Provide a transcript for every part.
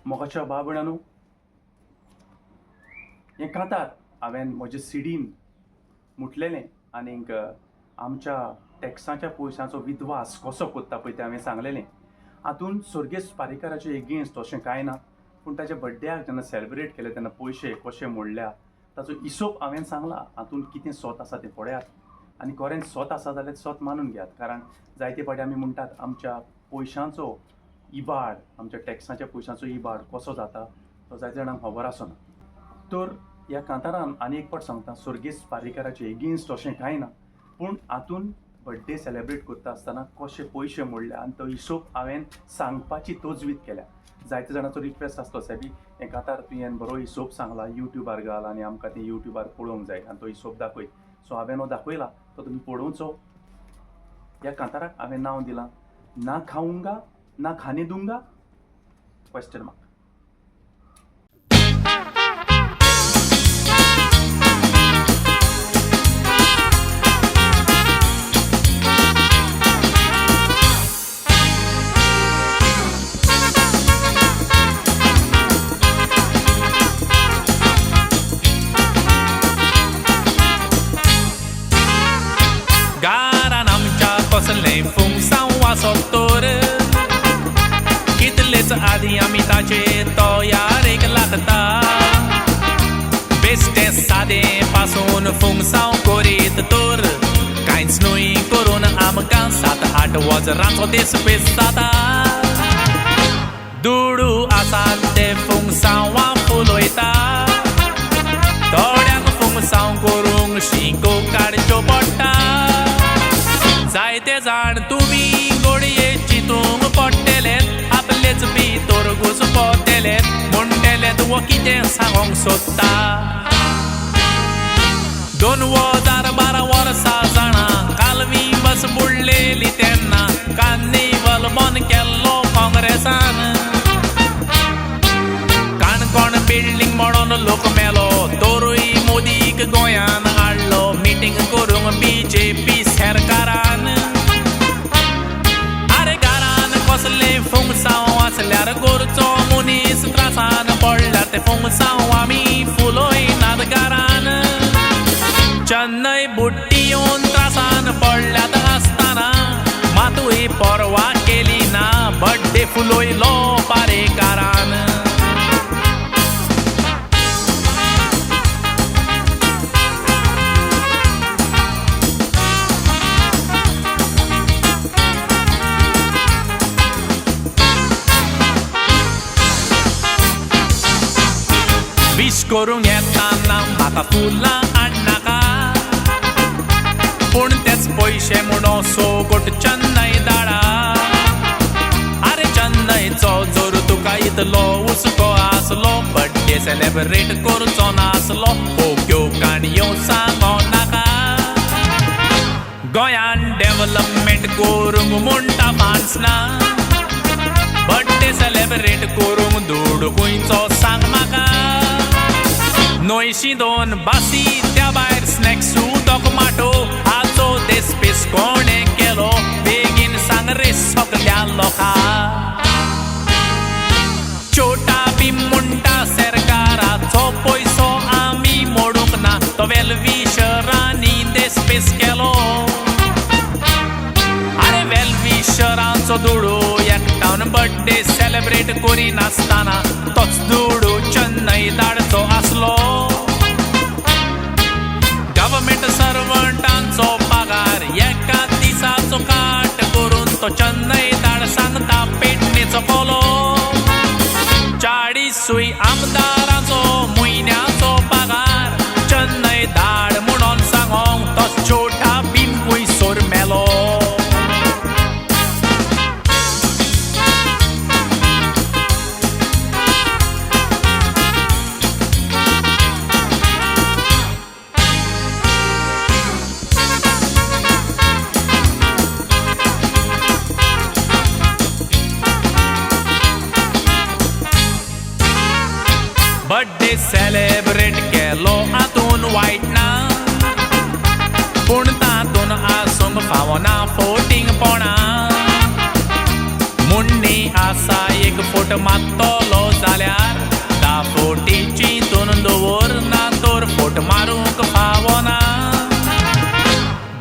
मोगाच्या बाबणांनो, हे कांतार हांवें म्हज्या सिडीन मुटलेलें आनीक आमच्या टॅक्साच्या पयशांचो विद्वास कसो कोत्ता पळय तें हांवें सांगलेलें. हातूंत सुर्गेस्त पारेकराचे एगेन्स्ट अशें कांय ना, पूण ताच्या बड्डेयाक जेन्ना सेलेब्रेट केले तेन्ना पयशे कशे मोडल्या ताचो हिशोब हांवें सांगला. हातूंत कितें सोत आसा तें पळयात आनी खरेंच सोत आसा जाल्यार सोत मानून घेयात. कारण जायते फावटी आमी म्हणटात आमच्या पयशांचो इबाड, आमच्या टॅक्साच्या पयशांचो इबाड कसो जाता तो जायते जाणांक खबर आसना. तर ह्या कांतारान आनी एक फावट सांगता, सुर्गेस्त पारेकराचे एगेन्स्ट अशें कांय ना, पूण हातूंत बड्डे सेलेब्रेट करता आसतना कशे पयशे मोडल्या आनी तो हिशोब हांवें सांगपाची तजवीज केल्या. जायते जाणांचो रिक्वेस्ट आसलो, सॅबी हें कांतार तुवें बरो हिशोब सांगला, युट्यूबार घाल आनी आमकां तें युट्यूबार पळोवंक जाय आनी तो हिशोब दाखय. सो हांवें हो दाखयला, तो तुमी पळोवचो. ह्या कांताराक हांवें नांव दिलां ना खाऊंगा ना खाने दूंगा क्वेश्चन मार्क. Garan amच्या कसले फुंगसांव वासोत्तोर कितलेच आदी आमी ताचे तयारेक लागता. बेश्टे सादे पासून फुंगसांव करीत तर कांयच न्हय करून आमकां 7-8 वजरांचो देसपेस जाता. दुडू आसात ते फुंगसांवां फुलोयता. थोड्यांक फुंगसांव करूंक शिंको काडच्यो पडटा. जायते जाण तुमी गोडये चिंतूंक पडटलेत, आपलेच भितर घुसपतलेत, म्हणटलेत वो कितें सांगोंक सोदता. 2012 वर्सां जाणां कालवी बस बुडलेली तेन्ना कार्निवल बंद केल्लो काँग्रेसान. काणकोण बिल्डींग म्हणून लोक मेलो, तोरूय मोदीक गोंयान हाडलो मिटींग करूंक BJP सरकारान. आरे घरान कसले फुंगसांव आसल्यार गोरचो मनीस त्रासान पडल्यार ते फुंगसांव आमी फुलोयनात घरान. चेन्नय बुड्डी येवन त्रासान पडल्यात आसतना मातूय परवा केली ना, बड्डे फुलोयलो पारेकारान. विश करूंक येताना म्हाका फुलां हाडनाका, पूण तेच पयशे म्हणून सोगोट चेन्नय धाडा. आरे चेन्नयचो जर तुका इतलो हुस्को आसलो, बड्डे सेलेब्रेट करचो नासलो, ओग्यो काणयो सांगो नाका. गोंयान डेव्हलपमेंट करूंक म्हणटा फांस ना, बड्डे सेलेब्रेट करूंक धूड खंयचो सांग म्हाका. न्हंयशी 2 बासी त्या भायर स्नॅक्सू टोमाटो हाचो देसपेस कोणें केलो, बेगीन सांग रे सगल्या लोकांक. छोटा भीम म्हणटा सरकाराचो पयसो आमी मोडूंक ना, तो वेलविशरांनी देसपेस केलो. आरे वेलविशरांचो दुडू एकठावन बड्डे सेलेब्रेट करिनासतना तोच दुडू चेन्नय धाडचो आसलो. गव्हर्मेंट सर्वंटांचो पगार एका दिसाचो काट करून तो चेन्नय धाड सांगता पेडणेचो कोलो. 40 आमदारांचो म्हयन्याचो पगार चेन्नय धाड म्हणून सांगोंक तो छोटा भीम खंयसर मेलो. बड्डे सेलेब्रेट केलो हातून वायट ना, पूण तातून आसूंक फावना फोटिंगपणां. मुन्नी आसा एक फोट फोट मारतलो जाल्यार 10 फोटी चिंतून दवर ना तर फोट मारूंक फावना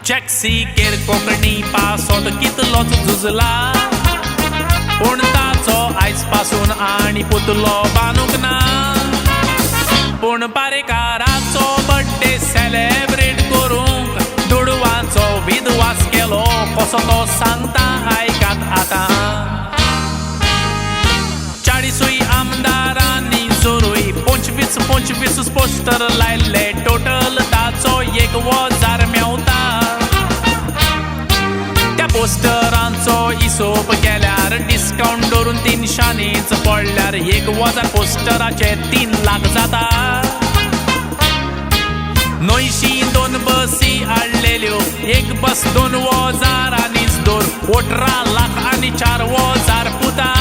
जॅक्सीकेर कोंकणी पासत कितलोच झुजला पूण ताचो आयज पासून आनी पुतलो बांदूंक ना पूण पारेकाराचो बर्थडे सेलेब्रेट करूंक दुडवांचो विधवास केलो कसो तो सांगता आयकात आतां 40 आमदारांनी जोरूय 25 पोस्टर लायले टोटल ताचो 1000 मेवता त्या पोस्टरांचो हिशोब केल्यार डिस्काउंट धरून 300नीच पडल्यार 1000 पोस्टराचे 3 लाख जाता 902 बसी हाडलेल्यो एक बस 2000 आनीच दोर 18 लाख आनी 4000 पुता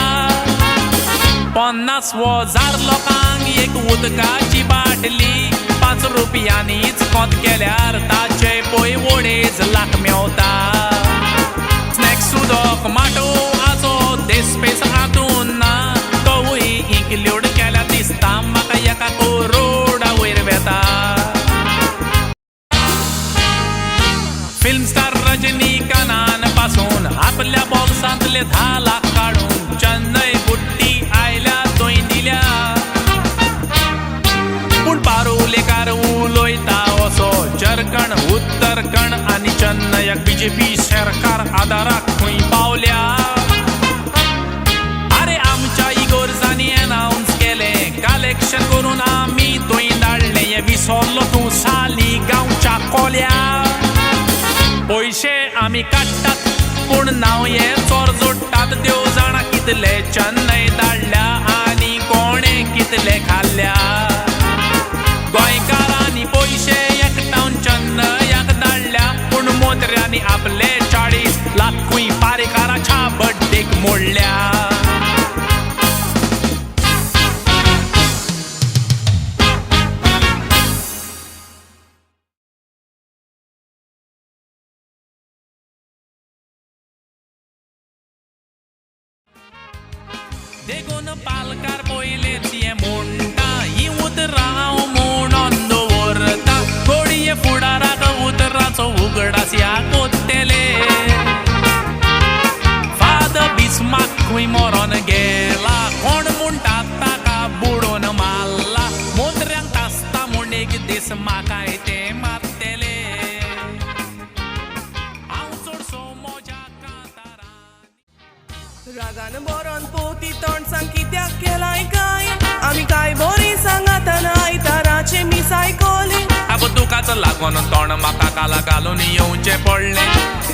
50,000 लोकांक एक उदकाची बाटली 5 रुपयांनीच कोंत केल्यार ताचे पळय वडेज लाख मेवता स्नॅक्स उदक माटो आजो देस्पेस हातून ना तोवूय इन्क्लूड केल्या दिसता म्हाका एका करोडा वयर वेता फिल्म स्टार रजनीकांतान पासून आपल्या बॉक्सांतले 10 लाख काडून चेन्नई बुट्टी आयल्या थंय दिल्या पूण पारोलेकार उलयता असो झारखंड उत्तराखंड आनी चेन्नईक बीजेपी सरकार आदाराक खंय पावल्या अरे आमच्या इगोर्जांनी अनाउन्स केलें कलेक्शन करून आमी थंय धाडलें हें विसरलो तूं साली गांवच्या कोल्या पयशे आमी काडटात पूण नांव हे चोर जोडटात देव जाणा कितले चेन्नई धाडल्या आनी कोणे कितले खाल्ल्या गोंयकारांनी पयशे एकठांवन चेन्नईक धाडल्या पूण मोत्र्यांनी आपले 40 लाख खंय पारेकाराच्या बर्थडेक मोडल्या देखून पालकार पयलेच हें म्हणटा ही उतरां हांव म्हणून दवरता घोडये फुडाराक उतराचो उगडास ह्या कोत्तेले फादर बिस्मार्क खंय मरोन गेला कोण म्हणटा ताका बुडोवन मारला मोत्र्यांक तासता म्हूण एक दीस म्हाकाय ते मारतेले हांव चडसो मोज्या कांतारांनी रागान बरोन पोती तोंड सांग कित्याक केलाय काय आमी काय बरी सांगात आयताराचे मीस आयकोले आगो दुखाच लागून तोंड म्हाका काला घालून येवचे पडले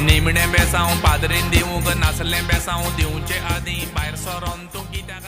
निमणे बेसांव पादरीन दिवंक नासलें बेसांव दिवचे आदीं भायर सरोन तूं कित्याक